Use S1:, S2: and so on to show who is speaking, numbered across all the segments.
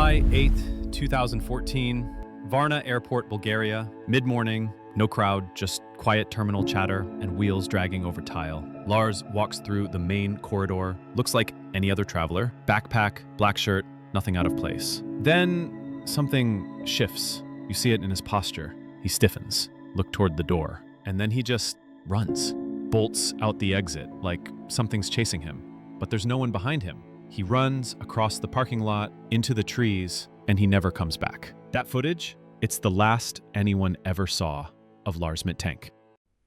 S1: July 8th, 2014, Varna Airport, Bulgaria. Mid-morning, no crowd, just quiet terminal chatter and wheels dragging over tile. Lars walks through the main corridor, looks like any other traveler. Backpack, black shirt, nothing out of place. Then something shifts. You see it in his posture. He stiffens, look toward the door, and then he just runs. Bolts out the exit, like something's chasing him. But there's no one behind him. He runs across the parking lot, into the trees, and he never comes back. That footage, it's the last anyone ever saw of Lars Mittank.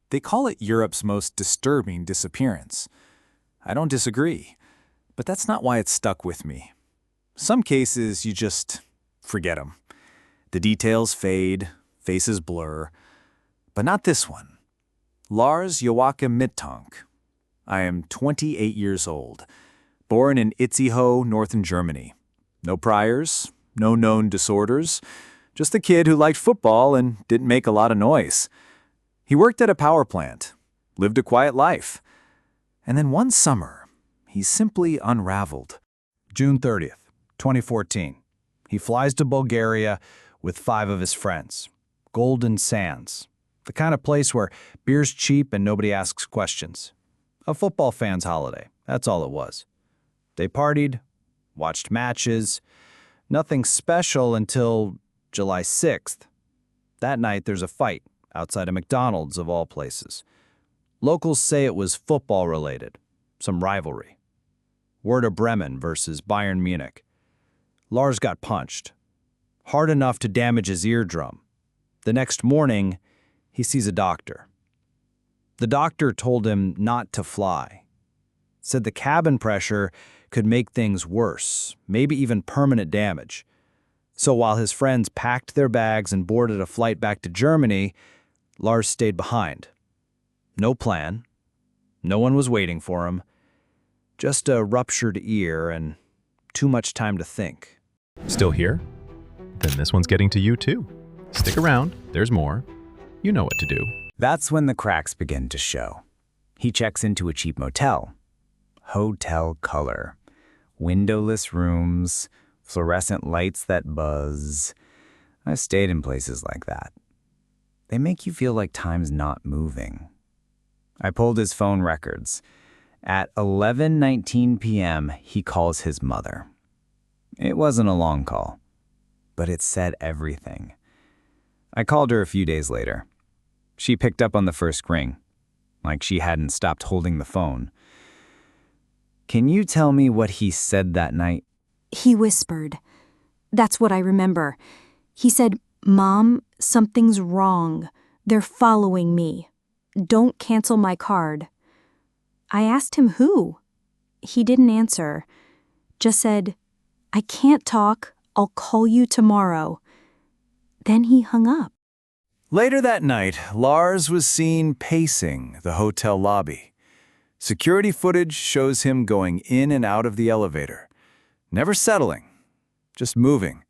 S2: They call it Europe's most disturbing disappearance. I don't disagree, but that's not why it's stuck with me. Some cases, you just forget them. The details fade, faces blur, but not this one. Lars Joachim Mittank. I am 28 years old, born in Itzehoe, northern Germany. No priors, no known disorders, just a kid who liked football and didn't make a lot of noise. He worked at a power plant, lived a quiet life, and then one summer, he simply unraveled.
S3: June 30th, 2014. He flies to Bulgaria with 5 of his friends. Golden Sands, the kind of place where beer's cheap and nobody asks questions. A football fan's holiday, that's all it was. They partied, watched matches, nothing special until July 6th. That night there's a fight outside a McDonald's of all places. Locals say it was football-related, some rivalry. Werder Bremen versus Bayern Munich. Lars got punched, hard enough to damage his eardrum. The next morning, he sees a doctor. The doctor told him not to fly. Said the cabin pressure could make things worse, maybe even permanent damage. So while his friends packed their bags and boarded a flight back to Germany, Lars stayed behind. No plan. No one was waiting for him. Just a ruptured ear and too much time to think.
S1: Still here? Then this one's getting to you too. Stick around, there's more. You know what to do.
S4: That's when the cracks begin to show. He checks into a cheap motel. Hotel color. Windowless rooms, fluorescent lights that buzz. I've stayed in places like that. They make you feel like time's not moving. I pulled his phone records. At 11:19 p.m., he calls his mother. It wasn't a long call, but it said everything. I called her a few days later. She picked up on the first ring, like she hadn't stopped holding the phone. Can you tell me what he said that night?
S5: He whispered. That's what I remember. He said, "Mom, something's wrong. They're following me. Don't cancel my card." I asked him who. He didn't answer. Just said, "I can't talk. I'll call you tomorrow." Then he hung up.
S2: Later that night, Lars was seen pacing the hotel lobby. Security footage shows him going in and out of the elevator, never settling, just moving,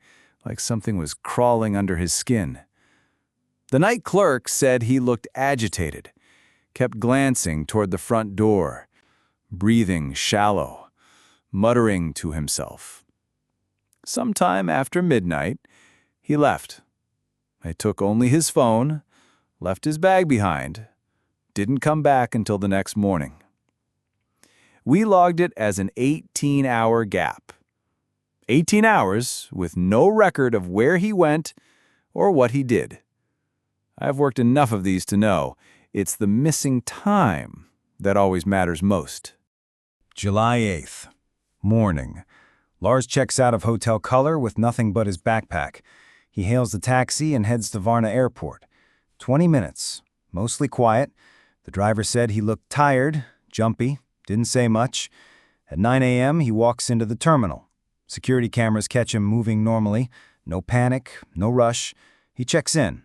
S2: like something was crawling under his skin. The night clerk said he looked agitated, kept glancing toward the front door, breathing shallow, muttering to himself. Sometime after midnight, he left. I took only his phone, left his bag behind, didn't come back until the next morning. We logged it as an 18-hour gap. 18 hours with no record of where he went or what he did. I've worked enough of these to know it's the missing time that always matters most.
S3: July 8th, morning. Lars checks out of Hotel Color with nothing but his backpack. He hails the taxi and heads to Varna Airport. 20 minutes, mostly quiet. The driver said he looked tired, jumpy, didn't say much. At 9 a.m., he walks into the terminal. Security cameras catch him moving normally. No panic, no rush. He checks in,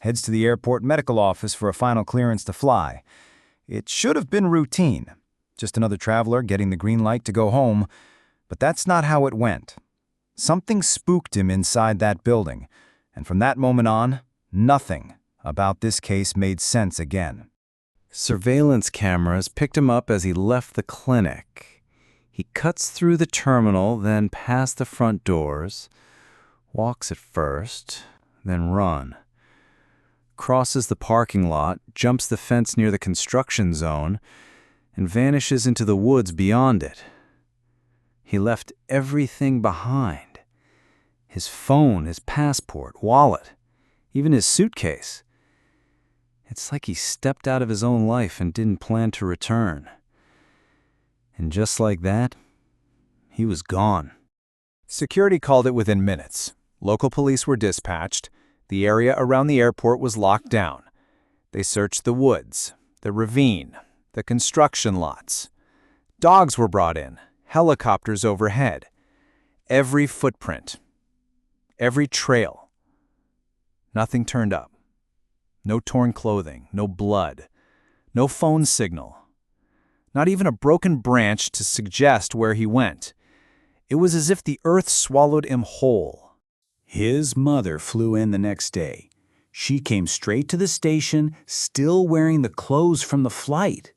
S3: heads to the airport medical office for a final clearance to fly. It should have been routine, just another traveler getting the green light to go home, but that's not how it went. Something spooked him inside that building, and from that moment on, nothing about this case made sense again.
S2: Surveillance cameras picked him up as he left the clinic. He cuts through the terminal, then past the front doors, Walks at first, then run. Crosses the parking lot, jumps the fence near the construction zone, and vanishes into the woods beyond it. He left everything behind. His phone, his passport, wallet, even his suitcase. It's like he stepped out of his own life and didn't plan to return. And just like that, he was gone.
S3: Security called it within minutes. Local police were dispatched. The area around the airport was locked down. They searched the woods, the ravine, the construction lots. Dogs were brought in, helicopters overhead. Every footprint, every trail. Nothing turned up. No torn clothing, no blood, no phone signal. Not even a broken branch to suggest where he went. It was as if the earth swallowed him whole. His mother flew in the next day. She came straight to the station, still wearing the clothes from the flight.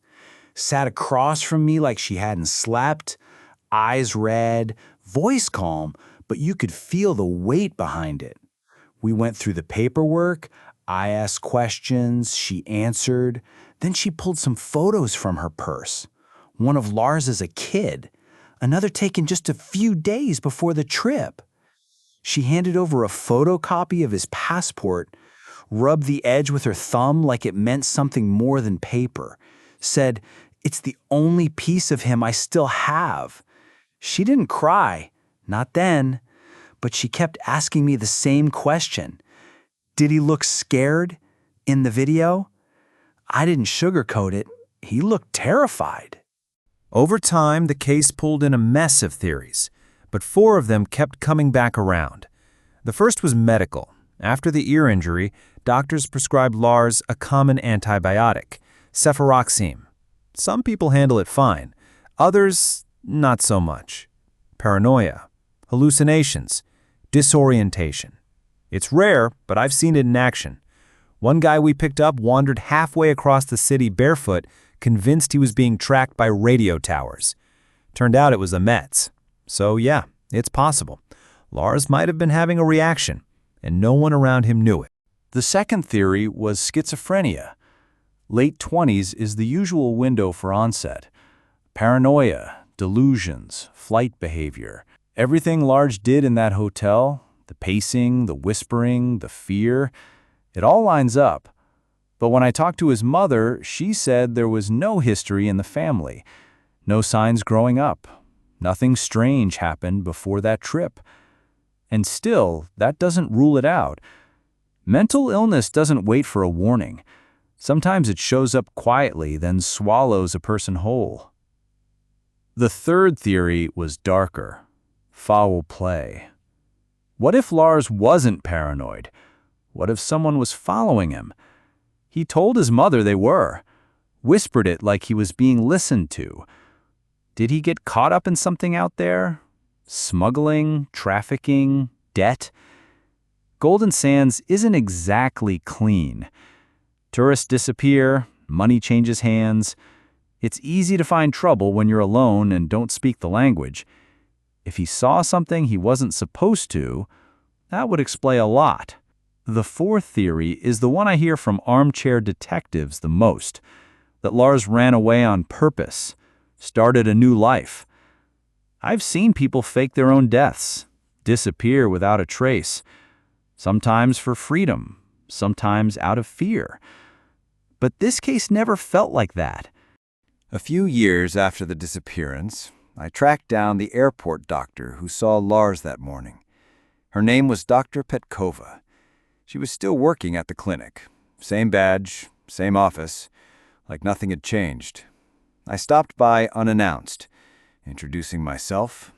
S3: Sat across from me like she hadn't slept, eyes red, voice calm, but you could feel the weight behind it. We went through the paperwork. I asked questions, she answered. Then she pulled some photos from her purse. One of Lars as a kid, another taken just a few days before the trip. She handed over a photocopy of his passport, rubbed the edge with her thumb like it meant something more than paper, said, "It's the only piece of him I still have." She didn't cry, not then, but she kept asking me the same question. Did he look scared in the video? I didn't sugarcoat it. He looked terrified. Over time, the case pulled in a mess of theories, but 4 of them kept coming back around. The first was medical. After the ear injury, doctors prescribed Lars a common antibiotic, cefuroxime. Some people handle it fine, others not so much. Paranoia, hallucinations, disorientation. It's rare, but I've seen it in action. One guy we picked up wandered halfway across the city barefoot, convinced he was being tracked by radio towers. Turned out it was the Mets. So yeah, it's possible. Lars might have been having a reaction, and no one around him knew it. The second theory was schizophrenia. Late 20s is the usual window for onset. Paranoia, delusions, flight behavior. Everything Lars did in that hotel, the pacing, the whispering, the fear, it all lines up. But when I talked to his mother, she said there was no history in the family, no signs growing up. Nothing strange happened before that trip. And still, that doesn't rule it out. Mental illness doesn't wait for a warning. Sometimes it shows up quietly, then swallows a person whole. The third theory was darker. Foul play. What if Lars wasn't paranoid? What if someone was following him? He told his mother they were, whispered it like he was being listened to. Did he get caught up in something out there? Smuggling, trafficking, debt? Golden Sands isn't exactly clean. Tourists disappear, money changes hands. It's easy to find trouble when you're alone and don't speak the language. If he saw something he wasn't supposed to, that would explain a lot. The fourth theory is the one I hear from armchair detectives the most, that Lars ran away on purpose, started a new life. I've seen people fake their own deaths, disappear without a trace, sometimes for freedom, sometimes out of fear. But this case never felt like that. A few years after the disappearance, I tracked down the airport doctor who saw Lars that morning. Her name was Dr. Petkova. She was still working at the clinic. Same badge, same office, like nothing had changed. I stopped by unannounced, introducing myself,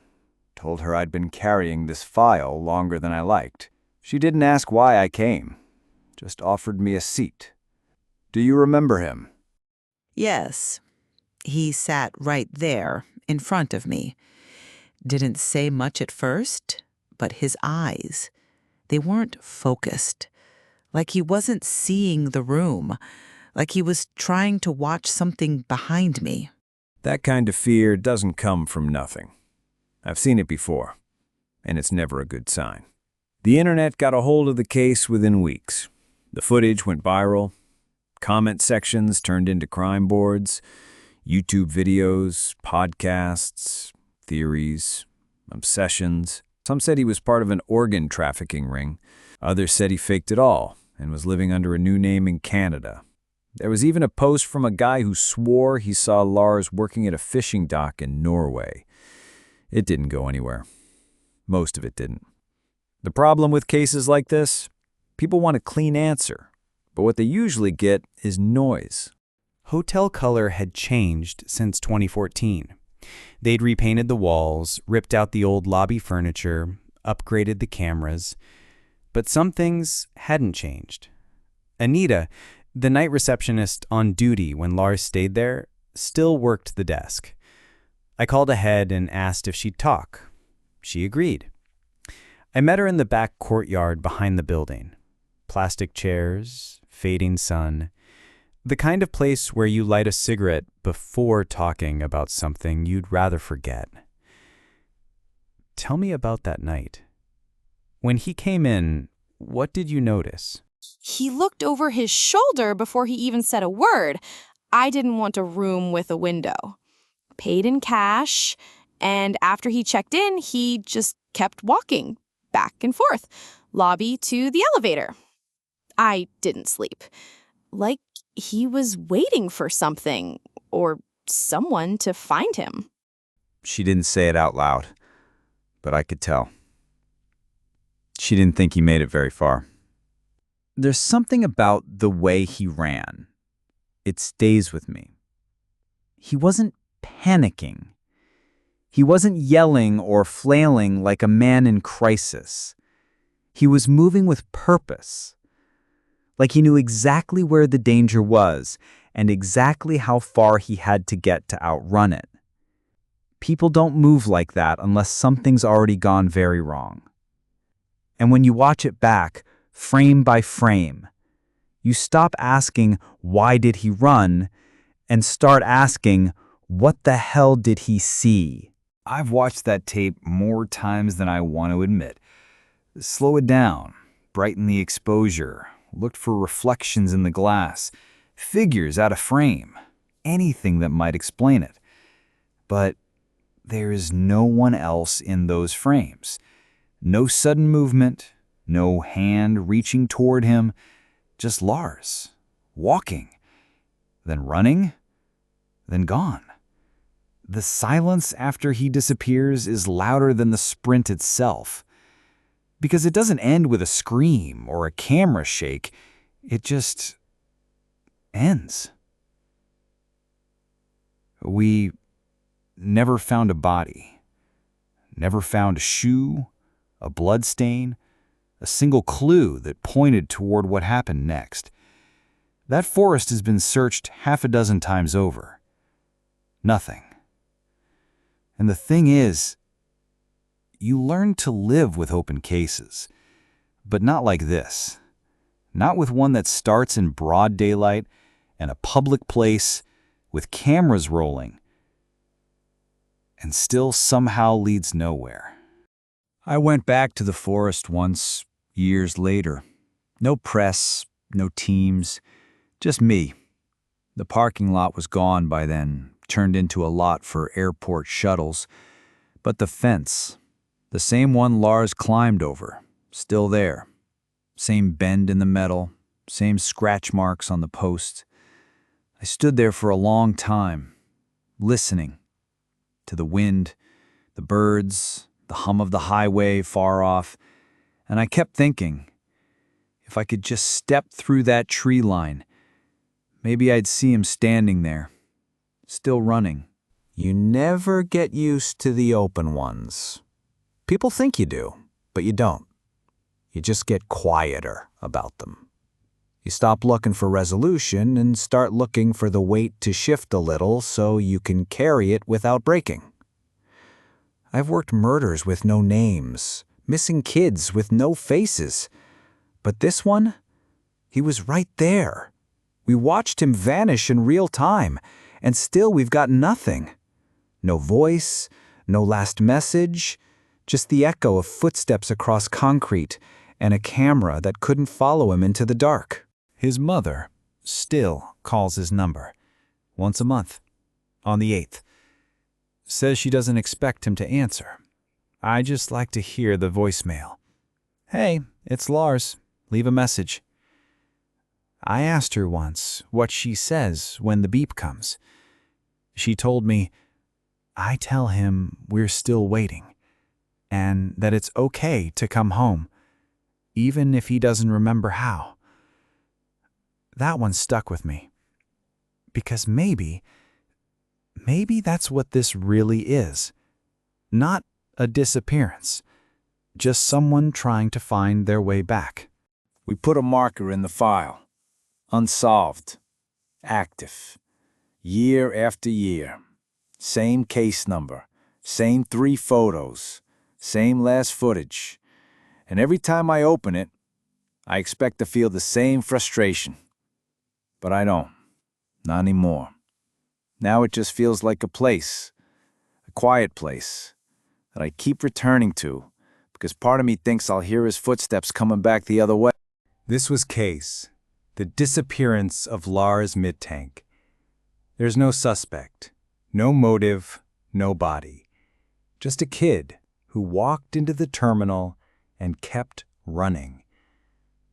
S3: told her I'd been carrying this file longer than I liked. She didn't ask why I came, just offered me a seat. Do you remember him?
S6: Yes. He sat right there in front of me. Didn't say much at first, but his eyes, they weren't focused. Like he wasn't seeing the room. Like he was trying to watch something behind me.
S3: That kind of fear doesn't come from nothing. I've seen it before, and it's never a good sign.
S2: The internet got a hold of the case within weeks. The footage went viral. Comment sections turned into crime boards. YouTube videos, podcasts, theories, obsessions. Some said he was part of an organ trafficking ring. Others said he faked it all and was living under a new name in Canada. There was even a post from a guy who swore he saw Lars working at a fishing dock in Norway. It didn't go anywhere. Most of it didn't. The problem with cases like this? People want a clean answer, but what they usually get is noise.
S7: Hotel color had changed since 2014. They'd repainted the walls, ripped out the old lobby furniture, upgraded the cameras, but some things hadn't changed. Anita, the night receptionist on duty when Lars stayed there, still worked the desk. I called ahead and asked if she'd talk. She agreed. I met her in the back courtyard behind the building. Plastic chairs, fading sun, the kind of place where you light a cigarette before talking about something you'd rather forget. Tell me about that night. When he came in, what did you notice?
S8: He looked over his shoulder before he even said a word. I didn't want a room with a window. Paid in cash, and after he checked in, he just kept walking back and forth, lobby to the elevator. I didn't sleep. Like he was waiting for something or someone to find him.
S2: She didn't say it out loud, but I could tell. She didn't think he made it very far. There's something about the way he ran. It stays with me. He wasn't panicking. He wasn't yelling or flailing like a man in crisis. He was moving with purpose. Like he knew exactly where the danger was and exactly how far he had to get to outrun it. People don't move like that unless something's already gone very wrong. And when you watch it back, frame by frame, you stop asking, why did he run, and start asking, what the hell did he see? I've watched that tape more times than I want to admit. Slow it down, brighten the exposure, looked for reflections in the glass, figures out of frame, anything that might explain it. But there is no one else in those frames. No sudden movement, no hand reaching toward him, just Lars, walking, then running, then gone. The silence after he disappears is louder than the sprint itself. Because it doesn't end with a scream or a camera shake, it just ends. We never found a body, never found a shoe, a blood stain, a single clue that pointed toward what happened next. That forest has been searched half a dozen times over. Nothing. And the thing is, you learn to live with open cases, but not like this. Not with one that starts in broad daylight and a public place with cameras rolling and still somehow leads nowhere. I went back to the forest once, years later. No press, no teams, just me. The parking lot was gone by then, turned into a lot for airport shuttles. But the fence, the same one Lars climbed over, still there. Same bend in the metal, same scratch marks on the post. I stood there for a long time, listening to the wind, the birds, the hum of the highway far off, and I kept thinking, if I could just step through that tree line, maybe I'd see him standing there, still running. You never get used to the open ones. People think you do, but you don't. You just get quieter about them. You stop looking for resolution and start looking for the weight to shift a little so you can carry it without breaking. I've worked murders with no names, missing kids with no faces. But this one, he was right there. We watched him vanish in real time, and still we've got nothing. No voice, no last message,
S3: just the echo of footsteps across concrete and a camera that couldn't follow him into the dark. His mother still calls his number once a month, on the 8th. Says she doesn't expect him to answer. I just like to hear the voicemail. Hey, it's Lars. Leave a message. I asked her once what she says when the beep comes. She told me, I tell him we're still waiting, and that it's okay to come home, even if he doesn't remember how. That one stuck with me, because maybe that's what this really is. Not a disappearance, just someone trying to find their way back.
S2: We put a marker in the file. Unsolved. Active. Year after year. Same case number. Same 3 photos. Same last footage. And every time I open it, I expect to feel the same frustration. But I don't. Not anymore. Now it just feels like a place. A quiet place. That I keep returning to. Because part of me thinks I'll hear his footsteps coming back the other way.
S3: This was Case, the disappearance of Lars Mittank. There's no suspect, no motive, no body. Just a kid who walked into the terminal and kept running.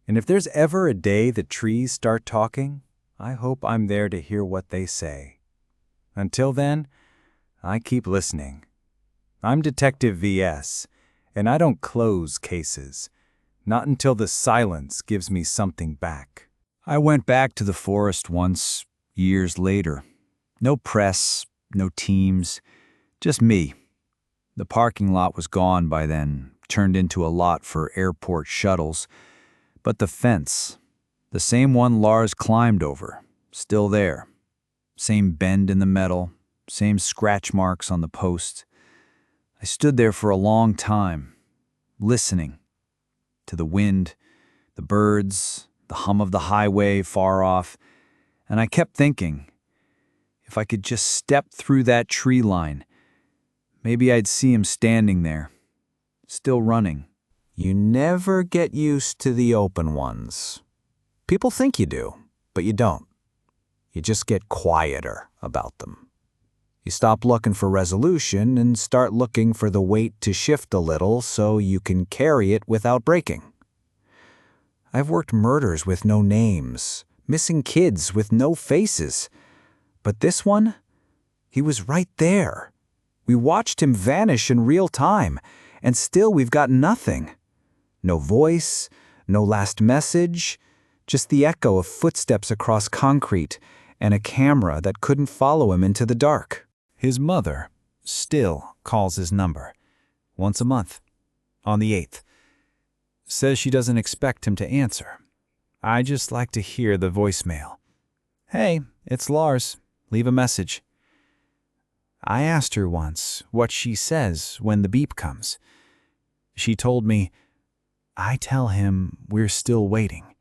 S3: And if there's ever a day the trees start talking, I hope I'm there to hear what they say. Until then, I keep listening. I'm Detective VS, and I don't close cases. Not until the silence gives me something back. I went back to the forest once, years later. No press, no teams, just me. The parking lot was gone by then, turned into a lot for airport shuttles. But the fence, the same one Lars climbed over, still there. Same bend in the metal, same scratch marks on the post. I stood there for a long time, listening to the wind, the birds, the hum of the highway far off, and I kept thinking, if I could just step through that tree line, maybe I'd see him standing there, still running. You never get used to the open ones. People think you do, but you don't. You just get quieter about them. You stop looking for resolution and start looking for the weight to shift a little so you can carry it without breaking. I've worked murders with no names, missing kids with no faces. But this one, he was right there. We watched him vanish in real time, and still we've got nothing. No voice, no last message, just the echo of footsteps across concrete and a camera that couldn't follow him into the dark. His mother still calls his number once a month, on the 8th. Says she doesn't expect him to answer. I just like to hear the voicemail. Hey, it's Lars. Leave a message. I asked her once what she says when the beep comes. She told me, I tell him we're still waiting,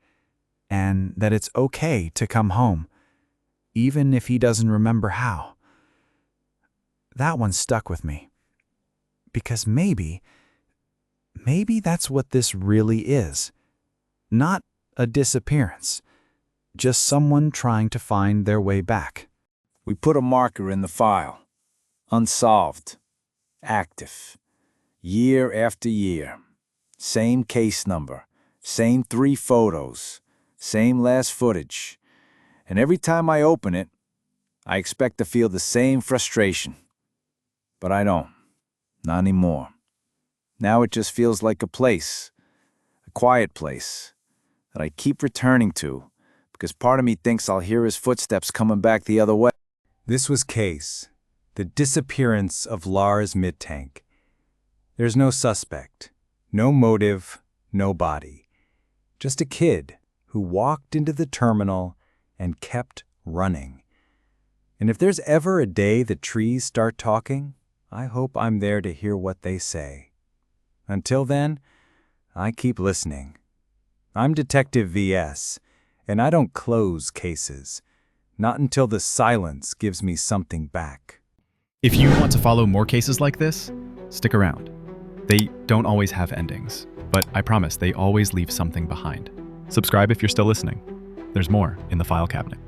S3: and that it's okay to come home, even if he doesn't remember how. That one stuck with me, because maybe that's what this really is. Not a disappearance, just someone trying to find their way back.
S2: We put a marker in the file. Unsolved. Active. Year after year. Same case number. Same 3 photos. Same last footage. And every time I open it, I expect to feel the same frustration. But I don't. Not anymore. Now it just feels like a place. A quiet place. That I keep returning to. Because part of me thinks I'll hear his footsteps coming back the other way.
S3: This was Case, the disappearance of Lars Mittank. There's no suspect, no motive, no body. Just a kid who walked into the terminal and kept running. And if there's ever a day the trees start talking, I hope I'm there to hear what they say. Until then, I keep listening. I'm Detective VS, and I don't close cases. Not until the silence gives me something back.
S1: If you want to follow more cases like this, stick around. They don't always have endings, but I promise they always leave something behind. Subscribe if you're still listening. There's more in the file cabinet.